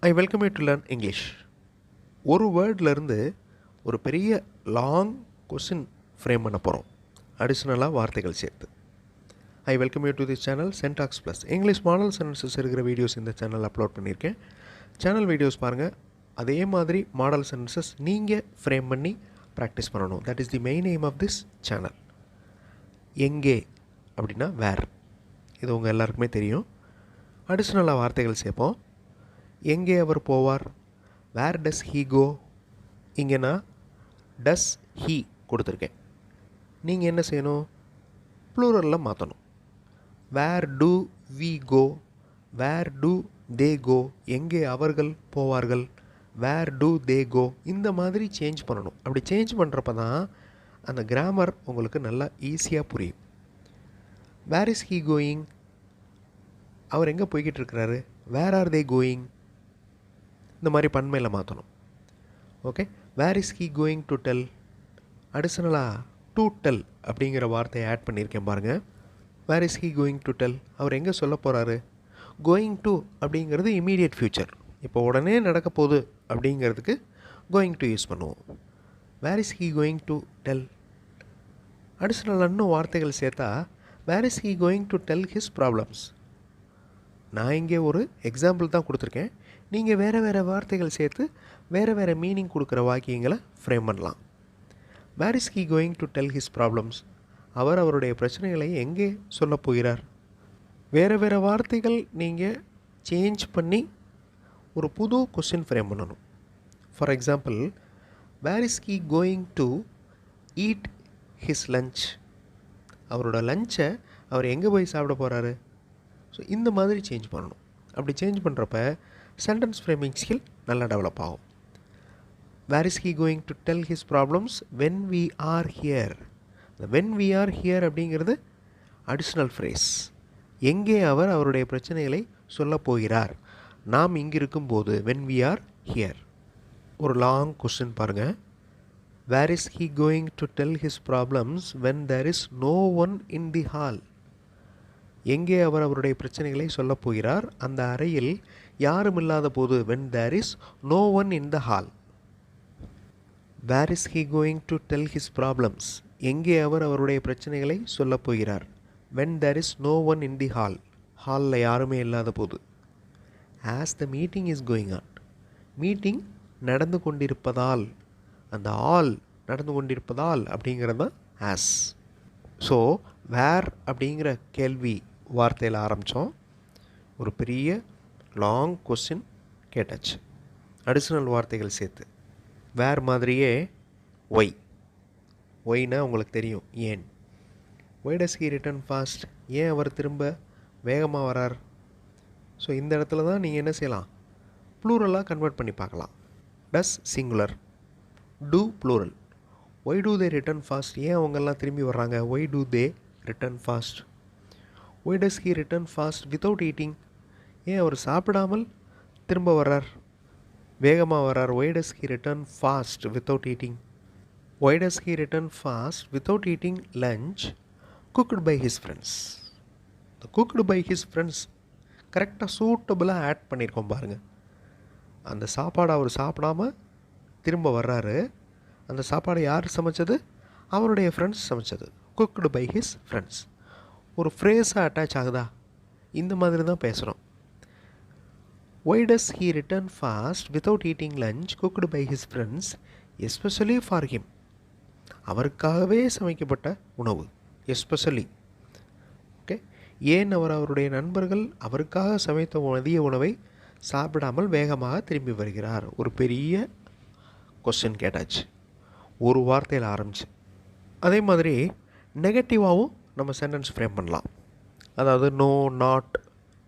I welcome you to learn English. ஒரு வேர்ட்லேருந்து ஒரு பெரிய லாங் கொஸ்டின் ஃப்ரேம் பண்ண போகிறோம், அடிஷ்னலாக வார்த்தைகள் சேர்த்து. I welcome you to this channel Chen Talks Plus. English model sentences இருக்கிற வீடியோஸ் இந்த சேனல் அப்லோட் பண்ணியிருக்கேன். சேனல் வீடியோஸ் பாருங்கள். அதே மாதிரி மாடல் சென்டென்சஸ் நீங்கள் ஃப்ரேம் பண்ணி ப்ராக்டிஸ் பண்ணணும். That is the main aim of this channel. எங்கே அப்படின்னா வேர், இது உங்கள் எல்லாருக்குமே தெரியும். அடிஷ்னலாக வார்த்தைகள் சேர்ப்போம். எங்கே அவர் போவார், வேர் டஸ் ஹீ கோ. இங்கே நான் டஸ் ஹீ கொடுத்துருக்கேன். நீங்கள் என்ன செய்யணும், ப்ளூரலில் மாற்றணும். Where do we go, where do they go. எங்கே அவர்கள் போவார்கள், வேர் டு தே கோ. இந்த மாதிரி சேஞ்ச் பண்ணணும். அப்படி சேஞ்ச் பண்ணுறப்ப தான் அந்த கிராமர் உங்களுக்கு நல்லா ஈஸியாக புரியும். வேர் இஸ் ஹீ கோயிங், அவர் எங்கே போய்கிட்டு இருக்கிறாரு, வேர் ஆர் தே கோயிங். இந்த மாதிரி பன்மையில் மாற்றணும். Okay, where is he going to tell. அடிஷ்னலாக டு டெல் அப்படிங்கிற வார்த்தையை ஆட் பண்ணியிருக்கேன் பாருங்கள். Where is he going to tell, அவர் எங்கே சொல்ல போகிறாரு. கோயிங் டு அப்படிங்கிறது இமீடியட் ஃப்யூச்சர், இப்போ உடனே நடக்க போகுது அப்படிங்கிறதுக்கு கோயிங் டு யூஸ் பண்ணுவோம். Where is he going to tell. அடிஷ்னலாக இன்னும் வார்த்தைகள் சேர்த்தா where is he going to tell his problems. நான் இங்கே ஒரு எக்ஸாம்பிள் தான் கொடுத்துருக்கேன். நீங்கள் வேறு வேறு வார்த்தைகள் சேர்த்து வேறு வேறு மீனிங் கொடுக்குற வாக்கியங்களை ஃப்ரேம் பண்ணலாம். Where is he going to tell his problems, அவர் அவருடைய பிரச்சனைகளை எங்கே சொல்ல போகிறார். வேறு வேறு வார்த்தைகள் நீங்கள் சேஞ்ச் பண்ணி ஒரு புது கொஸ்டின் ஃப்ரேம் பண்ணணும். For example, where is he going to eat his lunch. அவரோட லஞ்சை அவர் எங்கே போய் சாப்பிட போகிறாரு. ஸோ இந்த மாதிரி சேஞ்ச் பண்ணணும். அப்படி சேஞ்ச் பண்ணுறப்ப சென்டென்ஸ் ஃப்ரேமிங் ஸ்கில் நல்லா டெவலப் ஆகும். Where is he going to tell his problems when we are here. இந்த வென் வி ஆர் ஹியர் அப்படிங்கிறது அடிஷ்னல் ஃப்ரேஸ். எங்கே அவர் அவருடைய பிரச்சனைகளை சொல்ல போகிறார், நாம் இங்கே இருக்கும்போது, வென் வி ஆர் ஹியர். ஒரு லாங் கொஸ்டின் பாருங்கள். Where is he going to tell his problems when there is no one in the hall. எங்கே அவர் அவருடைய பிரச்சனைகளை சொல்ல போகிறார் அந்த அறையில் யாரும் இல்லாத போது, when there is no one in the hall. Where is he going to tell his problems, எங்கே அவர் அவருடைய பிரச்சனைகளை சொல்ல போகிறார், when there is no one in the hall. ஹாலில் யாருமே இல்லாத போது. As the meeting is going on, meeting நடந்து கொண்டிருப்பதால், அந்த ஆல் நடந்து கொண்டிருப்பதால் அப்படிங்கிறது தான் ஆஸ். ஸோ வேர் அப்படிங்கிற கேள்வி வார்த்தையில் ஆரம்பித்தோம், ஒரு பெரிய லாங் கொஸ்டின் கேட்டாச்சு, அடிஷ்னல் வார்த்தைகள் சேர்த்து. வேர் மாதிரியே ஒய். ஒய்னா உங்களுக்கு தெரியும், ஏன். Why does he return fast, ஏன் அவர் திரும்ப வேகமாக வரார். ஸோ இந்த இடத்துல தான் நீங்கள் என்ன செய்யலாம், ப்ளூரலாக கன்வெர்ட் பண்ணி பார்க்கலாம். Does singular, do plural. Why do they return fast, ஏன் அவங்கெல்லாம் திரும்பி வர்றாங்க, why do they return fast. Why does he return fast without eating, ஏன் அவர் சாப்பிடாமல் திரும்ப வர்றார், வேகமாக வர்றார். Why does he return fast without eating. Why does he return fast without eating lunch cooked by his friends. இந்த cooked by his friends கரெக்டாக சூட்டபுளாக ஆட் பண்ணியிருக்கோம் பாருங்கள். அந்த சாப்பாடு அவர் சாப்பிடாம திரும்ப வர்றாரு, அந்த சாப்பாடு யார் சமைச்சது, அவருடைய ஃப்ரெண்ட்ஸ் சமைச்சது. Cooked by his friends. ஒரு ஃப்ரேஸாக அட்டாச் ஆகுதா, இந்த மாதிரி தான் பேசுகிறோம். Why does he return fast without eating lunch cooked by his friends especially for him. அவருக்காகவே சமைக்கப்பட்ட உணவு, எஸ்பெஷலி. ஓகே, ஏன் அவர் அவருடைய நண்பர்கள் அவருக்காக சமைத்த மதிய உணவை சாப்பிடாமல் வேகமாக திரும்பி வருகிறார். ஒரு பெரிய கொஸ்டின் கேட்டாச்சு, ஒரு வார்த்தையில் ஆரம்பிச்சு. அதே மாதிரி நெகட்டிவாகவும் நம்ம சென்டென்ஸ் ஃப்ரேம் பண்ணலாம். அதாவது நோ, நாட்,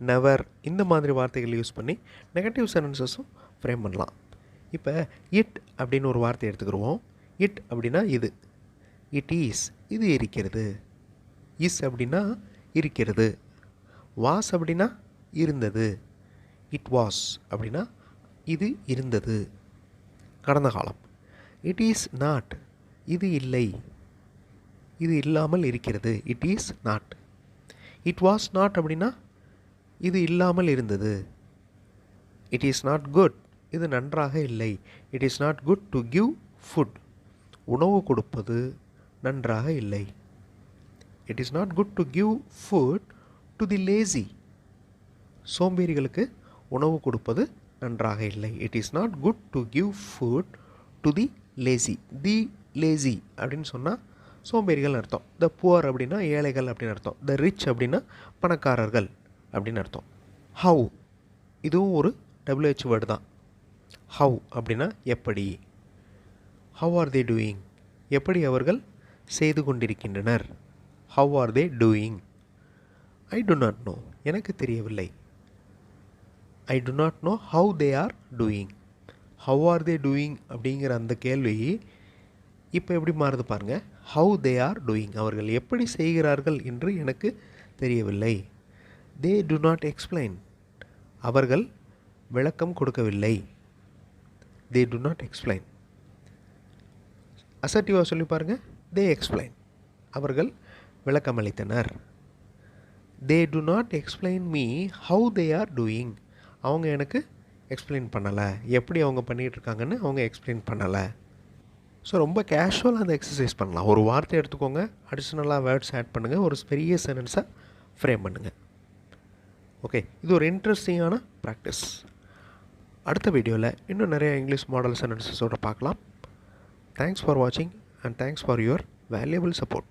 நெவர் இந்த மாதிரி வார்த்தைகள் யூஸ் பண்ணி நெகட்டிவ் சென்டென்சஸும் ஃப்ரேம் பண்ணலாம். இப்போ இட் அப்படின்னு ஒரு வார்த்தை எடுத்துக்கிடுவோம். இட் அப்படின்னா இது. இட் ஈஸ், இது இருக்கிறது. இஸ் அப்படின்னா இருக்கிறது. வாஸ் அப்படின்னா இருந்தது. இட் வாஸ் அப்படின்னா இது இருந்தது, கடந்த காலம். இட் இஸ் நாட், இது இல்லை, இது இல்லாமல் இருக்கிறது. It is not. It was not அப்படின்னா இது இல்லாமல் இருந்தது. இட் இஸ் நாட் குட், இது நன்றாக இல்லை. It is not good to give food, உணவு கொடுப்பது நன்றாக இல்லை. It is not good to give food to the lazy, சோம்பேறிகளுக்கு உணவு கொடுப்பது நன்றாக இல்லை. It is not good to give food to the lazy. The lazy அப்படின்னு சொன்னால் சோம்பேறிகள் அர்த்தம். த புவர் அப்படின்னா ஏழைகள் அப்படின்னு அர்த்தம். த ரிச் அப்படின்னா பணக்காரர்கள் அப்படின்னு அர்த்தம். ஹவ், இதுவும் ஒரு WH வேர்டு தான். ஹவ் அப்படின்னா எப்படி. ஹவ் ஆர் தே டூயிங், எப்படி அவர்கள் செய்து கொண்டிருக்கின்றனர். How are they doing. I do not know, எனக்கு தெரியவில்லை. I do not know how they are doing. How are they doing அப்படிங்கிற அந்த கேள்வி இப்போ எப்படி மாறுது பாருங்கள். ஹவ் தே ஆர் டூயிங், அவர்கள் எப்படி செய்கிறார்கள் என்று எனக்கு தெரியவில்லை. தே டு நாட் எக்ஸ்பிளைன், அவர்கள் விளக்கம் கொடுக்கவில்லை. They do not explain. அசர்ட்டிவாக சொல்லி பாருங்கள். தே எக்ஸ்பிளைன், அவர்கள் விளக்கம் அளித்தனர். They do not explain me how they are doing, அவங்க எனக்கு எக்ஸ்பிளைன் பண்ணலை, எப்படி அவங்க பண்ணிகிட்ருக்காங்கன்னு அவங்க எக்ஸ்பிளைன் பண்ணலை. ஸோ ரொம்ப கேஷுவலாக அந்த எக்ஸசைஸ் பண்ணலாம். ஒரு வார்த்தை எடுத்துக்கோங்க, அடிஷ்னலாக வேர்ட்ஸ் ஆட் பண்ணுங்கள், ஒரு பெரிய சென்டென்ஸாக ஃப்ரேம் பண்ணுங்கள். ஓகே, இது ஒரு இன்ட்ரெஸ்டிங்கான ப்ராக்டிஸ். அடுத்த வீடியோவில் இன்னும் நிறைய இங்கிலீஷ் மாடல் சென்டென்சஸோடு பார்க்கலாம். தேங்க்ஸ் ஃபார் வாட்சிங் and thanks for your valuable support.